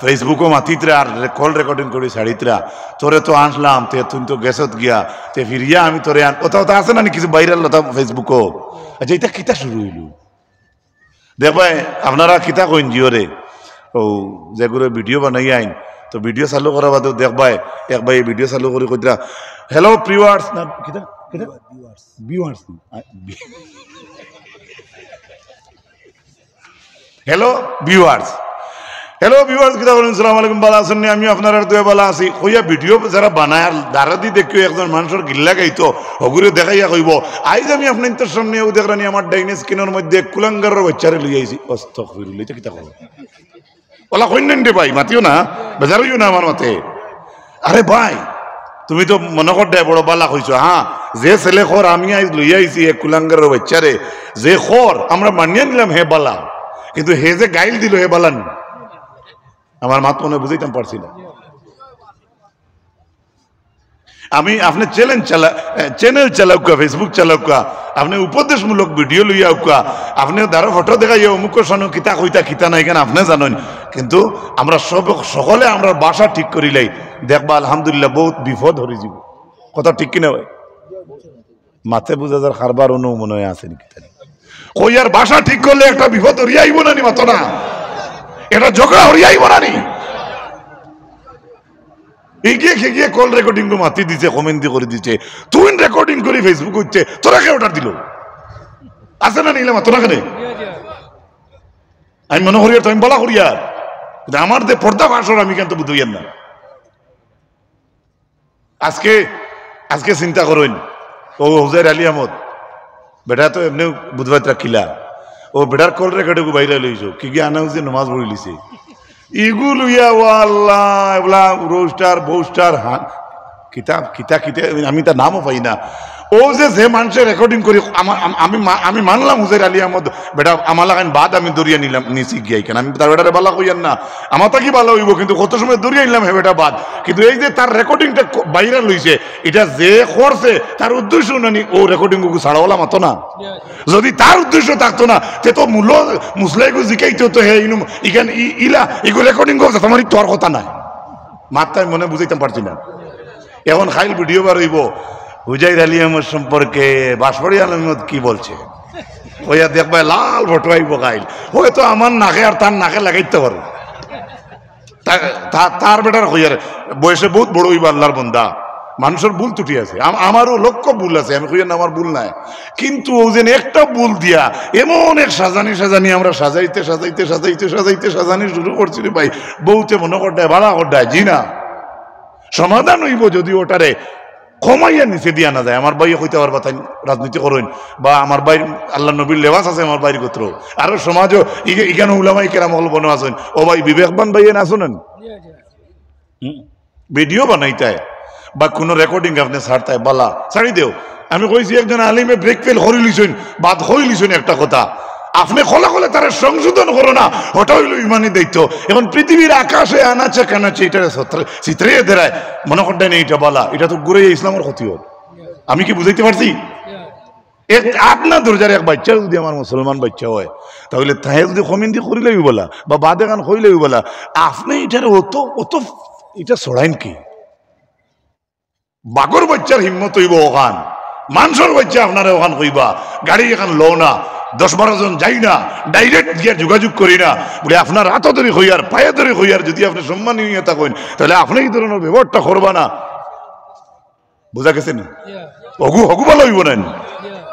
ফেসবুকও মাতিতরা আর call recording করি ছাড়িতরা তোরে তো আনলাম তে তুই তো গেছত গিয়া তে ফিরিয়া আমি তোরে ওটা তো আছে না কিছু বাইরের লতা ফেসবুকও আচ্ছা এটা কিতা শুরু হইল দেখবাই আপনারা কিতা কইন জিওরে ও যেগুলো ভিডিও বানাই আইন তো ভিডিও চালু করার বাদেও দেখবাই একবার এই ভিডিও চালু করে কইতরা হ্যালো ভিউয়ার্স না কিতা কিতা ভিউয়ার্স হ্যালো ভিউয়ার্স কিতা বলেন সালাম আলাইকুম বালা আছেন আমি আপনার আর দুয়ে বালা আছি কইয়া ভিডিও যারা বানায় আর দাঁড়া দি দেখিও একজন মানুষের গিল্লা গাইতো হগুরে দেখাইয়া কইব আইজ আমি আপনার তোর সামনে ও দেখরানি আমার ডাইনে স্কিনের মধ্যে কুলাঙ্গারের বাচ্চারে লই আইছি আস্তাগফিরুল্লাহ এটা কিতা কইব ওলা কইনেন রে ভাই মাতিও না বেজার হইও না আমার মতে আরে ভাই তুমি তো মনে কর দে বড় বালা কইছো হ্যাঁ যে ছেলে খর আমি আইজ লই আইছি এক কুলাঙ্গারের বাচ্চারে যে খর আমরা মানিয়ে নিলাম হে বালা কিন্তু হে যে গাইল দিল হে বালান আমার মাত মনে বুঝাইতাম পারছি না আমি আপনি চ্যানেল চালাউকা ফেসবুক চালাউকা আপনি উপদেশমূলক ভিডিও লইয়াউকা আপনি দাঁড়ো ফটো দেখাইয়া অমুক শোনো কিতা কইতা কিতা নাই কেন আপনি জানেন কিন্তু আমরা সকলে আমরা বাসা ঠিক করিলাই দেখবা আলহামদুলিল্লাহ বহুত বিপদ হরি যাব কথা ঠিক কিনা ভাই মাথে বুঝা যার খারবার অনু মনে হয় আছে নাকি কইয়ার বাসা ঠিক করলে একটা বিপদ হরিয়া আইব না নি মাতো না এটা ঝগড়া হরিয়া আইব না নি এগিয়ে খেগিয়ে কল রেকর্ডিং করে মাতি দিছে কমেন্ট করে দিচ্ছে তুই রেকর্ডিং করি ফেসবুক হচ্ছে তোরা কে অর্ডার দিল আছে না নিলাম তোরা কেন আমি মনে করি আমি বলা করি আর আমার যে পর্দা ভাষণ আমি কিন্তু বুঝইয়েন না আজকে চিন্তা করেন ও হুজাইর আলী আহমদ বেটা তো এমনি বুধবার রাখিলা ও বেটার কল রেকর্ডিং বাইরে লইছো কি কি আনা হচ্ছে নমাজ পড়ি লিছে ইগুলো ইয়া আল্লাহ এগুলা রোস্টার বৌস্টার কিতাব আমি তার নামও পাই না ও যে মানুষের রেকর্ডিং করি আমি মানলাম হুজাইর আলী আহমদ বেটা আমার লাগান বাদ আমি দরিয়া নিলাম নিচি গিয়ে কেন আমি তার বেটারে বালা কইয়ান না আমার তাকি ভালো হইব কিন্তু কত সময় দরিয়া নিলাম হে বেটা বাদ কিন্তু এই যে তার রেকর্ডিংটা বাইরে লইছে এটা যে করছে তার উদ্দেশ্য নানি ও রেকর্ডিং ছাড়াওয়ালা মাতো না যদি তার উদ্দেশ্য থাকতো না তে তো মূল মুসলাইগু জিকাইতো তো হে ইখান ইলা এগুলো রেকর্ডিং করছে তোমার তোর কথা নাই মাত্রায় মনে বুঝাইতাম পারছি না এখন খাইল ভিডিও বার হইব হুজাইর আলী আহমদ সম্পর্কে বাঁশবাড়ি আলমদ কি বলছে ওইয়া দেখবা লাল ফটো আইব খাইল হয়তো আমার নাকে আর তার নাকে লাগাইতে পারো তার বেটার হইয়ার বয়সে বহুত বড় হইব আল্লাহর বন্দা মানুষের ভুল ত্রুটি আছে আমারও লক্ষ ভুল আছে আমি কইয়া না আমার ভুল নাই কিন্তু ও যেন একটা ভুল দিয়া এমন এক সাজানি আমরা সাজানি শুরু করছি রে ভাই বউতে মনে করটায় ভাড়া করটায় জি না সমাধান হইব যদি ওটারে কমাইয়া নিচে দিয়া না যায় আমার ভাই হইতে পারবা তাই রাজনীতি করেন বা আমার ভাই আল্লাহ নবীর লেবাস আছে আমার ভাইয়ের গোত্র আরো সমাজও ইখানে উলামাই কেরাম হল বনে আছেন ও ভাই বিবেকবান ভাইয়েন আসুন ভিডিও বানাইতায় বা কোনো রেকর্ডিং আপনি ছাড়তায় বালা ছাড়ি দেও আমি কইছি একজন আলিমে ব্রেক ফেল হরি লিছেন বাদ হই লিছেন একটা কথা আপনি খোলা তারা সংশোধন করো না ওটা হইল ইমানি দায়িত্ব এখন পৃথিবীর আকাশে আনাচে কানাচে এটা চিত্রিয়ে দেয় মনে করতেন এইটা বলা এটা তো ঘুরে ইসলামের ক্ষতি হোক আমি কি বুঝাইতে পারছি আপনার দরজার এক বাচ্চা যদি আমার মুসলমান বাচ্চা হয় তাহলে তাহে যদি কমিন্দি করিলেই বলা বা বাদে গান হইলেই বলা আপনি এটার অত এটা ছড়াইন কি বাগর বাচ্চার হিম্মত হইব ওখান মানুষের বাচ্চা আপনারা ওখান হইবা গাড়ি এখান লো না 10-12 জন যাই না ডাইরেক্ট গিয়ে যোগাযোগ করি না বলে আপনার হাত ধরে হইয়ার পায়ে ধরে হইয়ার যদি আপনি সম্মানীয় থাকেন তাহলে আপনি এই ধরনের ব্যবহারটা করবা না বোঝা গেছে না হগু ভালো হইব না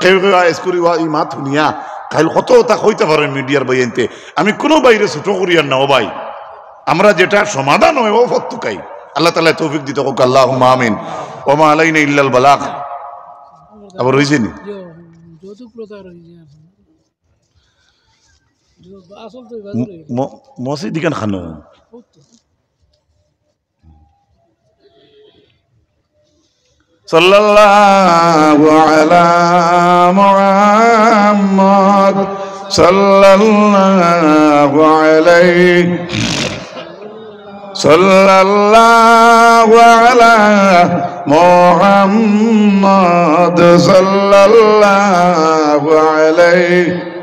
কেউ করি এই মাত শুনিয়া খাইল কত তা হইতে পারেন মিডিয়ার বাইনতে আমি কোনো বাইরে ছোট করিয়ার না ও ভাই আমরা যেটা সমাধান হয় ও ফত্তুকাই আল্লাহ তাআলা তৌফিক দিতে হোক আল্লাহুম্মা আমিন ওয়া মা আলাইনা ইল্লাল বালাগ আবার হইছে নি মসজিদ দিকান খানো সাল্লাল্লাহু আলা মুহাম্মদ সাল্লাল্লাহু আলাইহি সাল্লাল্লাহু আলা মুহাম্মদ সাল্লাল্লাহু আলাইহি